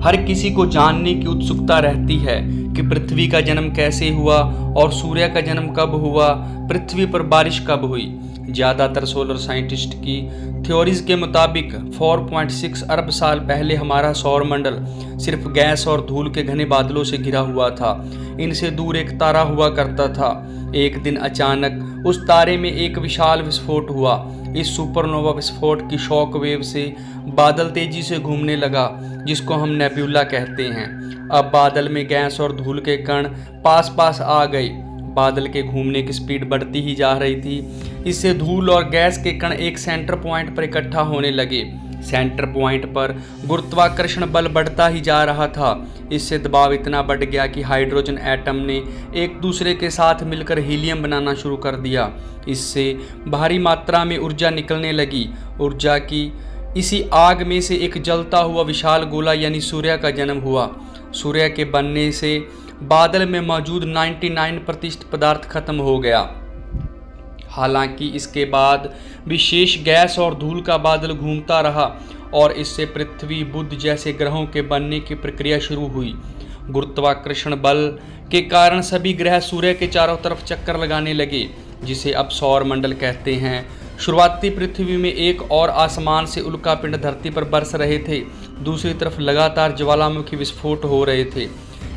हर किसी को जानने की उत्सुकता रहती है कि पृथ्वी का जन्म कैसे हुआ और सूर्य का जन्म कब हुआ, पृथ्वी पर बारिश कब हुई। ज़्यादातर सोलर साइंटिस्ट की थ्योरीज के मुताबिक 4.6 अरब साल पहले हमारा सौरमंडल सिर्फ गैस और धूल के घने बादलों से घिरा हुआ था। इनसे दूर एक तारा हुआ करता था। एक दिन अचानक उस तारे में एक विशाल विस्फोट हुआ। इस सुपरनोवा विस्फोट की शॉक वेव से बादल तेजी से घूमने लगा, जिसको हम नेब्यूला कहते हैं। अब बादल में गैस और धूल के कण पास पास आ गए। बादल के घूमने की स्पीड बढ़ती ही जा रही थी। इससे धूल और गैस के कण एक सेंटर पॉइंट पर इकट्ठा होने लगे। सेंटर पॉइंट पर गुरुत्वाकर्षण बल बढ़ता ही जा रहा था। इससे दबाव इतना बढ़ गया कि हाइड्रोजन एटम ने एक दूसरे के साथ मिलकर हीलियम बनाना शुरू कर दिया। इससे भारी मात्रा में ऊर्जा निकलने लगी। ऊर्जा की इसी आग में से एक जलता हुआ विशाल गोला यानी सूर्य का जन्म हुआ। सूर्य के बनने से बादल में मौजूद 99% पदार्थ खत्म हो गया। हालांकि इसके बाद विशेष गैस और धूल का बादल घूमता रहा और इससे पृथ्वी, बुध जैसे ग्रहों के बनने की प्रक्रिया शुरू हुई। गुरुत्वाकर्षण बल के कारण सभी ग्रह सूर्य के चारों तरफ चक्कर लगाने लगे, जिसे अब सौरमंडल कहते हैं। शुरुआती पृथ्वी में एक और आसमान से उल्कापिंड धरती पर बरस रहे थे। दूसरी तरफ लगातार ज्वालामुखी विस्फोट हो रहे थे।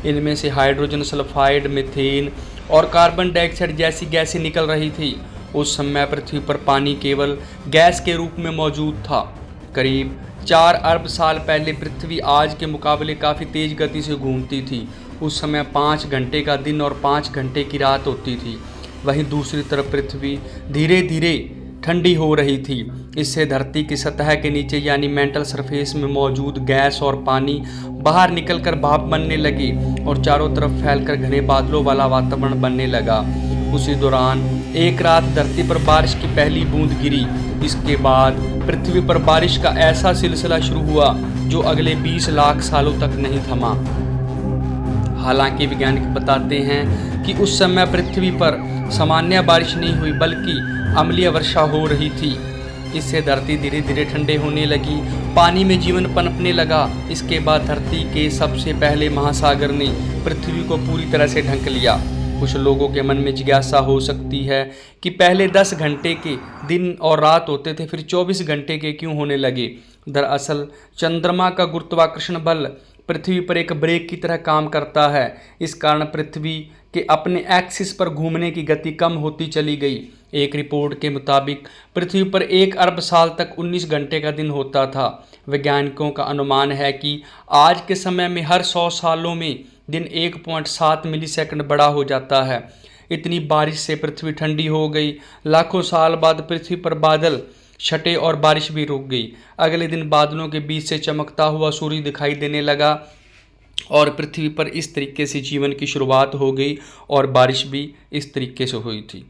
इनमें से हाइड्रोजन सल्फाइड, मीथेन और कार्बन डाइऑक्साइड जैसी गैसें निकल रही थी। उस समय पृथ्वी पर पानी केवल गैस के रूप में मौजूद था। करीब 4 अरब साल पहले पृथ्वी आज के मुकाबले काफ़ी तेज गति से घूमती थी। उस समय 5 घंटे का दिन और 5 घंटे की रात होती थी। वहीं दूसरी तरफ पृथ्वी धीरे धीरे ठंडी हो रही थी। इससे धरती की सतह के नीचे यानी मेंटल सरफेस में मौजूद गैस और पानी बाहर निकलकर भाप बनने लगी और चारों तरफ फैलकर घने बादलों वाला वातावरण बनने लगा। उसी दौरान एक रात धरती पर बारिश की पहली बूंद गिरी। इसके बाद पृथ्वी पर बारिश का ऐसा सिलसिला शुरू हुआ जो अगले 20 लाख सालों तक नहीं थमा। हालांकि वैज्ञानिक बताते हैं कि उस समय पृथ्वी पर सामान्य बारिश नहीं हुई बल्कि अम्लीय वर्षा हो रही थी। इससे धरती धीरे धीरे ठंडे होने लगी, पानी में जीवन पनपने लगा। इसके बाद धरती के सबसे पहले महासागर ने पृथ्वी को पूरी तरह से ढक लिया। कुछ लोगों के मन में जिज्ञासा हो सकती है कि पहले 10 घंटे के दिन और रात होते थे, फिर 24 घंटे के क्यों होने लगे। दरअसल चंद्रमा का गुरुत्वाकर्षण बल पृथ्वी पर एक ब्रेक की तरह काम करता है। इस कारण पृथ्वी के अपने एक्सिस पर घूमने की गति कम होती चली गई। एक रिपोर्ट के मुताबिक पृथ्वी पर 1 अरब साल तक 19 घंटे का दिन होता था। वैज्ञानिकों का अनुमान है कि आज के समय में हर 100 सालों में दिन 1.7 मिलीसेकंड बड़ा हो जाता है। इतनी बारिश से पृथ्वी ठंडी हो गई। लाखों साल बाद पृथ्वी पर बादल छटे और बारिश भी रुक गई। अगले दिन बादलों के बीच से चमकता हुआ सूर्य दिखाई देने लगा और पृथ्वी पर इस तरीके से जीवन की शुरुआत हो गई और बारिश भी इस तरीके से हुई थी।